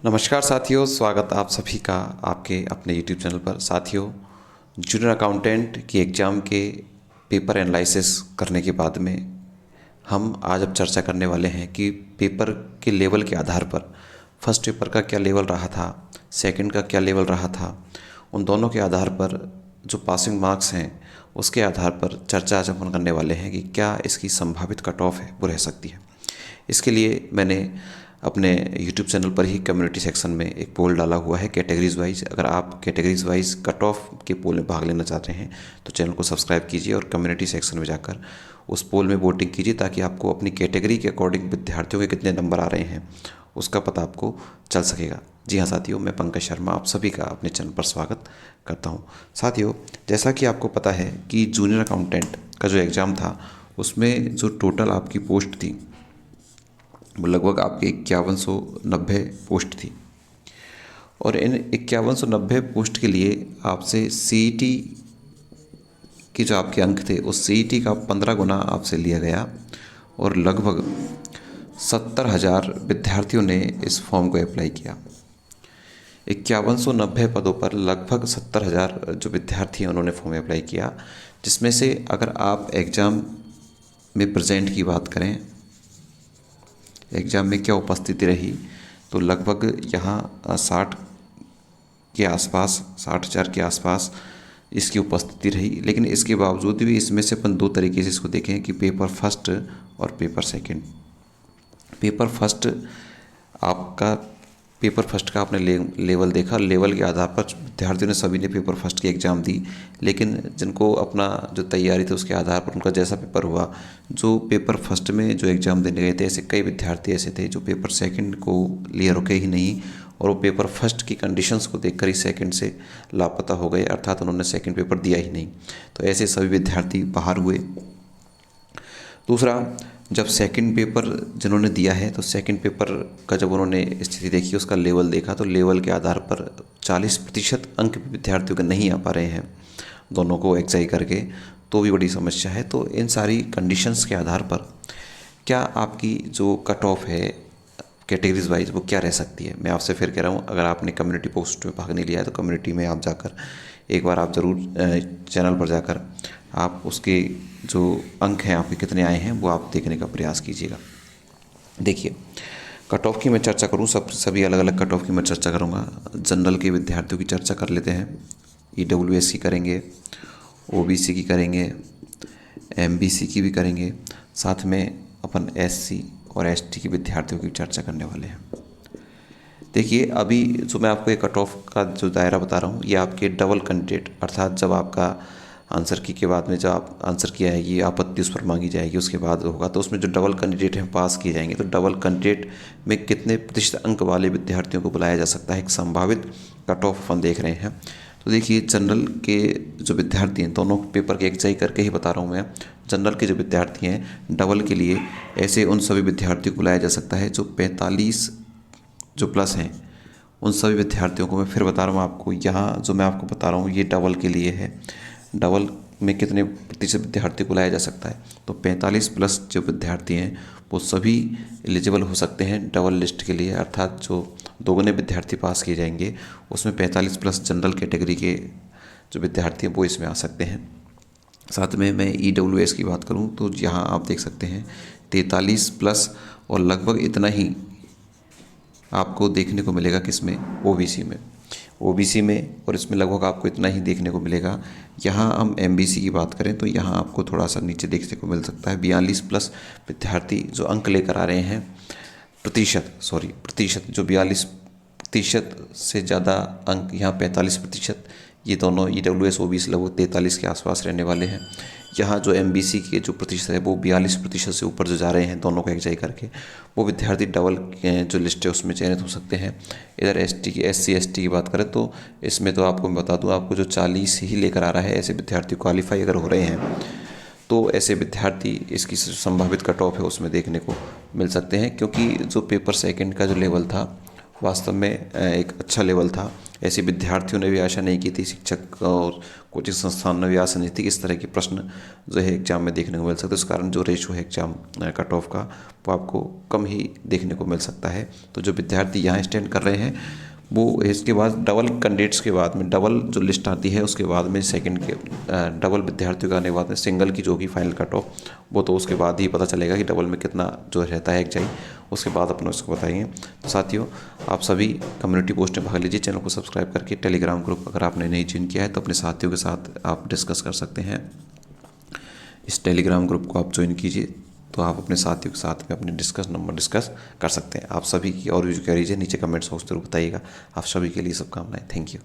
नमस्कार साथियों, स्वागत आप सभी का आपके अपने YouTube चैनल पर। साथियों, जूनियर अकाउंटेंट की एग्ज़ाम के पेपर एनालिसिस करने के बाद में हम आज अब चर्चा करने वाले हैं कि पेपर के लेवल के आधार पर फर्स्ट पेपर का क्या लेवल रहा था, सेकंड का क्या लेवल रहा था। उन दोनों के आधार पर जो पासिंग मार्क्स हैं उसके आधार पर चर्चा आज अपन करने वाले हैं कि क्या इसकी संभावित कट ऑफ है वो रह सकती है। इसके लिए मैंने अपने YouTube चैनल पर ही कम्युनिटी सेक्शन में एक पोल डाला हुआ है कैटेगरीज वाइज। अगर आप कैटेगरीज वाइज कट ऑफ के पोल में भाग लेना चाहते हैं तो चैनल को सब्सक्राइब कीजिए और कम्युनिटी सेक्शन में जाकर उस पोल में वोटिंग कीजिए, ताकि आपको अपनी कैटेगरी के अकॉर्डिंग विद्यार्थियों के कितने नंबर आ रहे हैं उसका पता आपको चल सकेगा। जी हाँ साथियों, मैं पंकज शर्मा आप सभी का अपने चैनल पर स्वागत करता हूँ। साथियों, जैसा कि आपको पता है कि जूनियर अकाउंटेंट का जो एग्ज़ाम था उसमें जो टोटल आपकी पोस्ट थी वो लगभग आपके 5190 पोस्ट थी। और इन 5190 पोस्ट के लिए आपसे CET के जो आपके अंक थे उस CET का 15 गुना आपसे लिया गया और लगभग 70,000 विद्यार्थियों ने इस फॉर्म को अप्लाई किया। 5190 पदों पर लगभग 70,000 जो विद्यार्थी हैं उन्होंने फॉर्म अप्लाई किया, जिसमें से अगर आप एग्ज़ाम में प्रेजेंट की बात करें, एग्ज़ाम में क्या उपस्थिति रही, तो लगभग यहाँ 60 के आसपास, 60,000 के आसपास इसकी उपस्थिति रही। लेकिन इसके बावजूद भी इसमें से अपन दो तरीके से इसको देखें कि पेपर फर्स्ट और पेपर सेकंड। पेपर फर्स्ट का आपने लेवल देखा, लेवल के आधार पर विद्यार्थियों ने सभी ने पेपर फर्स्ट की एग्ज़ाम दी। लेकिन जिनको अपना जो तैयारी थी उसके आधार पर उनका जैसा पेपर हुआ, जो पेपर फर्स्ट में जो एग्ज़ाम देने गए थे ऐसे कई विद्यार्थी ऐसे थे जो पेपर सेकंड को लिए रुके ही नहीं और वो पेपर फर्स्ट की कंडीशंस को देखकर ही सेकंड से लापता हो गए, अर्थात उन्होंने सेकंड पेपर दिया ही नहीं। तो ऐसे सभी विद्यार्थी बाहर हुए। दूसरा, जब सेकंड पेपर जिन्होंने दिया है तो सेकंड पेपर का जब उन्होंने स्थिति देखी, उसका लेवल देखा, तो लेवल के आधार पर 40% अंक विद्यार्थियों के नहीं आ पा रहे हैं दोनों को एक्साई करके, तो भी बड़ी समस्या है। तो इन सारी कंडीशंस के आधार पर क्या आपकी जो कट ऑफ है कैटेगरीज वाइज वो क्या रह सकती है। मैं आपसे फिर कह रहा हूँ, अगर आपने कम्युनिटी पोस्ट में भाग नहीं लिया है तो कम्युनिटी में आप जाकर एक बार आप ज़रूर चैनल पर जाकर आप उसके जो अंक हैं आपके कितने आए हैं वो आप देखने का प्रयास कीजिएगा। देखिए, कट ऑफ की मैं चर्चा करूँ, सभी अलग अलग कट ऑफ की मैं चर्चा करूँगा। जनरल के विद्यार्थियों की चर्चा कर लेते हैं, EWS की करेंगे, OBC की करेंगे, MBC की भी करेंगे, साथ में अपन SC और ST के विद्यार्थियों की चर्चा करने वाले हैं। देखिए, अभी जो मैं आपको एक कट ऑफ का जो दायरा बता रहा हूँ ये आपके डबल कैंडिडेट, अर्थात जब आपका आंसर की के बाद में जब आप आंसर की आएगी आपत्ति उस पर मांगी जाएगी, उसके बाद होगा तो उसमें जो डबल कैंडिडेट हैं पास किए जाएंगे। तो डबल कैंडिडेट में कितने प्रतिशत अंक वाले विद्यार्थियों को बुलाया जा सकता है, एक संभावित कट ऑफ अपन देख रहे हैं। तो देखिए, जनरल के जो विद्यार्थी हैं, दोनों पेपर के एक्साई करके ही बता रहा हूँ मैं, जनरल के जो विद्यार्थी हैं डबल के लिए ऐसे उन सभी विद्यार्थियों को बुलाया जा सकता है जो 45 जो प्लस हैं। उन सभी विद्यार्थियों को मैं फिर बता रहा हूँ आपको, यहाँ जो मैं आपको बता रहा हूँ ये डबल के लिए है। डबल में कितने प्रतिशत विद्यार्थी को लाया जा सकता है, तो 45 प्लस जो विद्यार्थी हैं वो सभी एलिजिबल हो सकते हैं डबल लिस्ट के लिए, अर्थात जो दोगुने विद्यार्थी पास किए जाएंगे उसमें 45 प्लस जनरल कैटेगरी के जो विद्यार्थी हैं वो इसमें आ सकते हैं। साथ में मैं EWS की बात करूं तो यहाँ आप देख सकते हैं 43 प्लस और लगभग इतना ही आपको देखने को मिलेगा किसमें, OBC में और इसमें लगभग आपको इतना ही देखने को मिलेगा। यहाँ हम MBC की बात करें तो यहाँ आपको थोड़ा सा नीचे देखने को मिल सकता है 42 प्लस विद्यार्थी जो अंक लेकर आ रहे हैं, प्रतिशत जो 42% से ज़्यादा अंक, यहाँ 45%, ये दोनों EWS OBC लगभग 43 के आसपास रहने वाले हैं। यहाँ जो MBC के जो प्रतिशत है वो 42% से ऊपर जो जा रहे हैं दोनों को एक्साई करके, वो विद्यार्थी डबल जो लिस्ट है उसमें चयनित हो सकते हैं। इधर SC ST की बात करें तो इसमें तो आपको मैं बता दूँ, आपको जो 40 ही लेकर आ रहा है ऐसे विद्यार्थी क्वालिफाई अगर हो रहे हैं तो ऐसे विद्यार्थी इसकी संभावित कट ऑफ है उसमें देखने को मिल सकते हैं। क्योंकि जो पेपर सेकंड का जो लेवल था वास्तव में एक अच्छा लेवल था। ऐसे विद्यार्थियों ने भी आशा नहीं की थी, शिक्षक और कोचिंग संस्थान ने भी आशा नहीं थी कि इस तरह के प्रश्न जो है एग्जाम में देखने को मिल सकते। इस कारण जो रेशो है एग्जाम कट ऑफ का वो आपको कम ही देखने को मिल सकता है। तो जो विद्यार्थी यहाँ स्टैंड कर रहे हैं वो इसके बाद डबल कैंडिडेट्स के बाद में, डबल जो लिस्ट आती है उसके बाद में सेकंड के डबल विद्यार्थियों का आने के बाद में सिंगल की जो होगी फाइनल कट ऑफ, वो तो उसके बाद ही पता चलेगा कि डबल में कितना जो रहता है एग्जाम, उसके बाद अपने उसको बताएंगे। तो साथियों, आप सभी कम्युनिटी पोस्ट में भाग लीजिए। चैनल को सब्सक्राइब करके टेलीग्राम ग्रुप अगर आपने नहीं ज्वाइन किया है तो अपने साथियों के साथ आप डिस्कस कर सकते हैं। इस टेलीग्राम ग्रुप को आप ज्वाइन कीजिए तो आप अपने साथियों के साथ में अपने डिस्कस कर सकते हैं। आप सभी की और भी क्वेरीज है नीचे कमेंट्स बॉक्स जरूर बताइएगा। आप सभी के लिए शुभकामनाएं। Thank you.